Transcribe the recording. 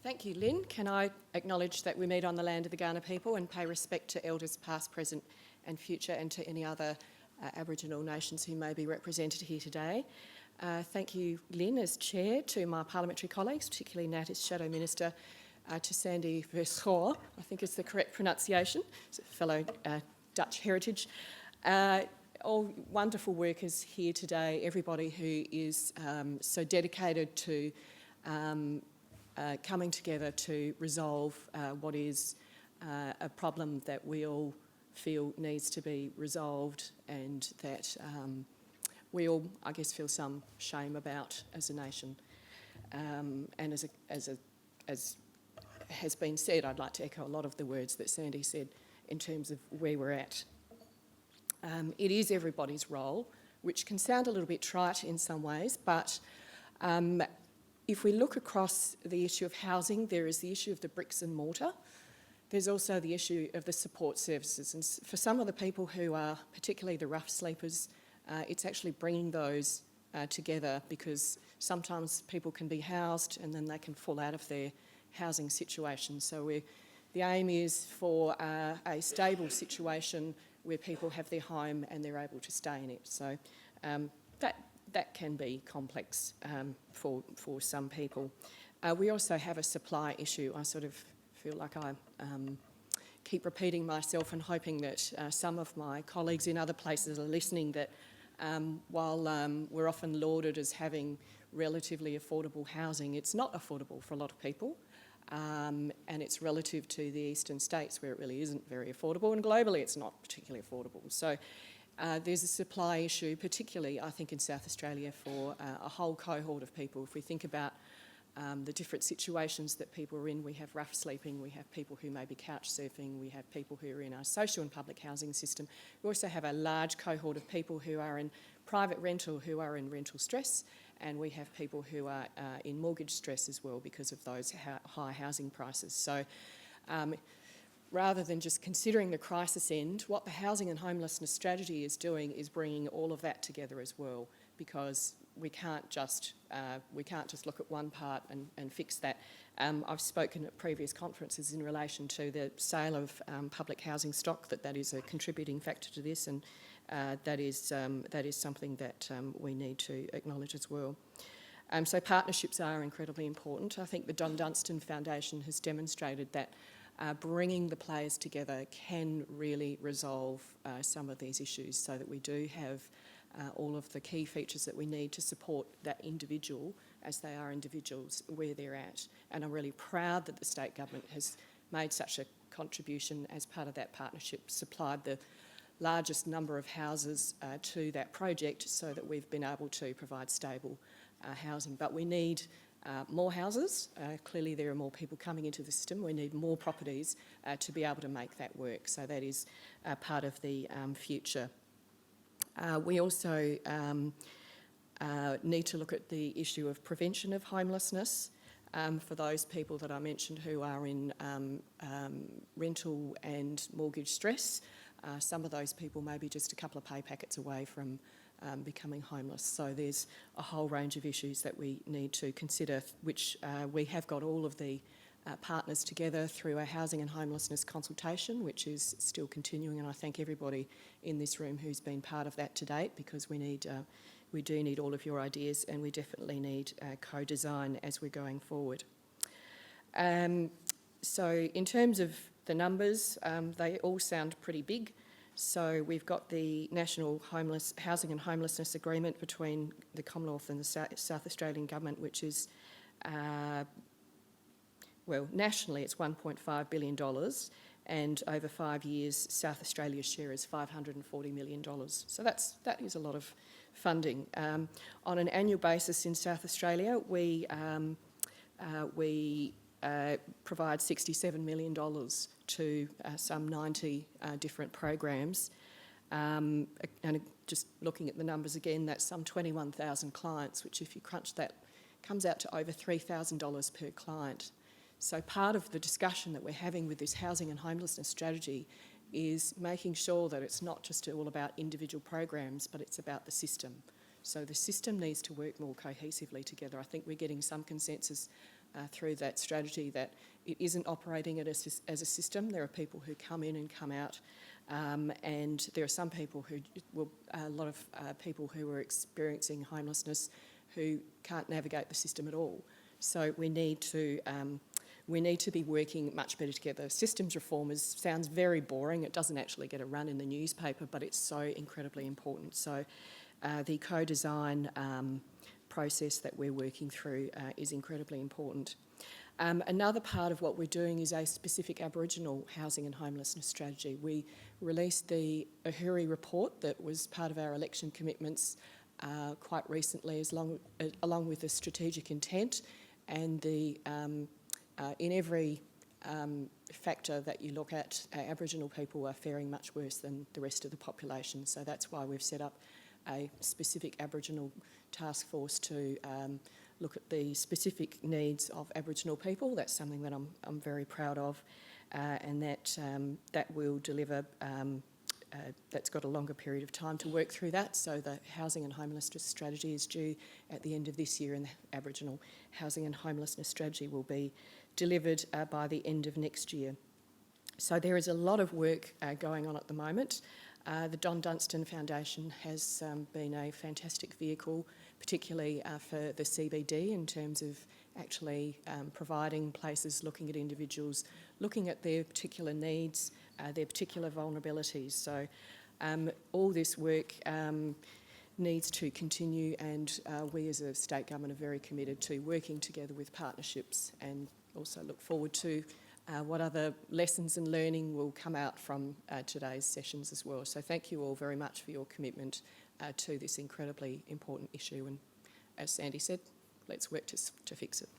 Thank you, Lynn. Can I acknowledge that we meet on the land of the Kaurna people and pay respect to elders past, present and future, and to any other Aboriginal nations who may be represented here today. Thank you, Lynn, as Chair, to my parliamentary colleagues, particularly Nat as Shadow Minister, to Sandy Verschoor, I think is the correct pronunciation, fellow Dutch heritage. All wonderful workers here today, everybody who is so dedicated to coming together to resolve what is a problem that we all feel needs to be resolved, and that we all, I guess, feel some shame about as a nation. And as has been said, I'd like to echo a lot of the words that Sandy said in terms of where we're at. It is everybody's role, which can sound a little bit trite in some ways, but if we look across the issue of housing, there is the issue of the bricks and mortar. There's also the issue of the support services. And for some of the people who are particularly the rough sleepers, it's actually bringing those together, because sometimes people can be housed and then they can fall out of their housing situation. So the aim is for a stable situation where people have their home and they're able to stay in it. So that can be complex for some people. We also have a supply issue. I sort of feel like I keep repeating myself and hoping that some of my colleagues in other places are listening, that while we're often lauded as having relatively affordable housing, it's not affordable for a lot of people. And it's relative to the eastern states where it really isn't very affordable, and globally it's not particularly affordable. So there's a supply issue, particularly I think in South Australia, for a whole cohort of people. If we think about the different situations that people are in, we have rough sleeping, we have people who may be couch surfing, we have people who are in our social and public housing system. We also have a large cohort of people who are in private rental, who are in rental stress, and we have people who are in mortgage stress as well because of those high housing prices. So rather than just considering the crisis end, what the housing and homelessness strategy is doing is bringing all of that together as well, because we can't just look at one part and fix that. I've spoken at previous conferences in relation to the sale of public housing stock, that is a contributing factor to this, and that is something that we need to acknowledge as well. So partnerships are incredibly important. I think the Don Dunstan Foundation has demonstrated that bringing the players together can really resolve some of these issues, so that we do have all of the key features that we need to support that individual as they are individuals where they're at. And I'm really proud that the state government has made such a contribution as part of that partnership, supplied the largest number of houses to that project, so that we've been able to provide stable housing. But we need more houses. Clearly there are more people coming into the system. We need more properties to be able to make that work. So that is part of the future. We also need to look at the issue of prevention of homelessness for those people that I mentioned who are in rental and mortgage stress. Some of those people may be just a couple of pay packets away from becoming homeless. So there's a whole range of issues that we need to consider, which we have got all of the partners together through a housing and homelessness consultation, which is still continuing, and I thank everybody in this room who's been part of that to date, because we do need all of your ideas, and we definitely need co-design as we're going forward. So in terms of the numbers, they all sound pretty big. So we've got the National Housing and Homelessness Agreement between the Commonwealth and the South Australian Government, which is well, nationally it's $1.5 billion, and over 5 years South Australia's share is $540 million. So that is a lot of funding. On an annual basis in South Australia, we provide $67 million to some 90 different programs. And just looking at the numbers again, that's some 21,000 clients, which if you crunch that, comes out to over $3,000 per client. So part of the discussion that we're having with this housing and homelessness strategy is making sure that it's not just all about individual programs, but it's about the system. So the system needs to work more cohesively together. I think we're getting some consensus through that strategy that it isn't operating as a system. There are people who come in and come out, and there are some people a lot of people who are experiencing homelessness who can't navigate the system at all. So we need to be working much better together. Systems reform sounds very boring. It doesn't actually get a run in the newspaper, but it's so incredibly important. So the co-design process that we're working through is incredibly important. Another part of what we're doing is a specific Aboriginal housing and homelessness strategy. We released the Uhuru report that was part of our election commitments quite recently, along with the strategic intent, and in every factor that you look at, Aboriginal people are faring much worse than the rest of the population. So that's why we've set up a specific Aboriginal task force to look at the specific needs of Aboriginal people. That's something that I'm very proud of, and that will deliver. That's got a longer period of time to work through that. So the housing and homelessness strategy is due at the end of this year, and the Aboriginal housing and homelessness strategy will be delivered by the end of next year. So there is a lot of work going on at the moment. The Don Dunstan Foundation has been a fantastic vehicle, particularly for the CBD, in terms of actually providing places, looking at individuals, looking at their particular needs, their particular vulnerabilities. So all this work needs to continue, and we as a state government are very committed to working together with partnerships, and also look forward to what other lessons and learning will come out from today's sessions as well. So thank you all very much for your commitment to this incredibly important issue, and as Sandy said, let's work to fix it.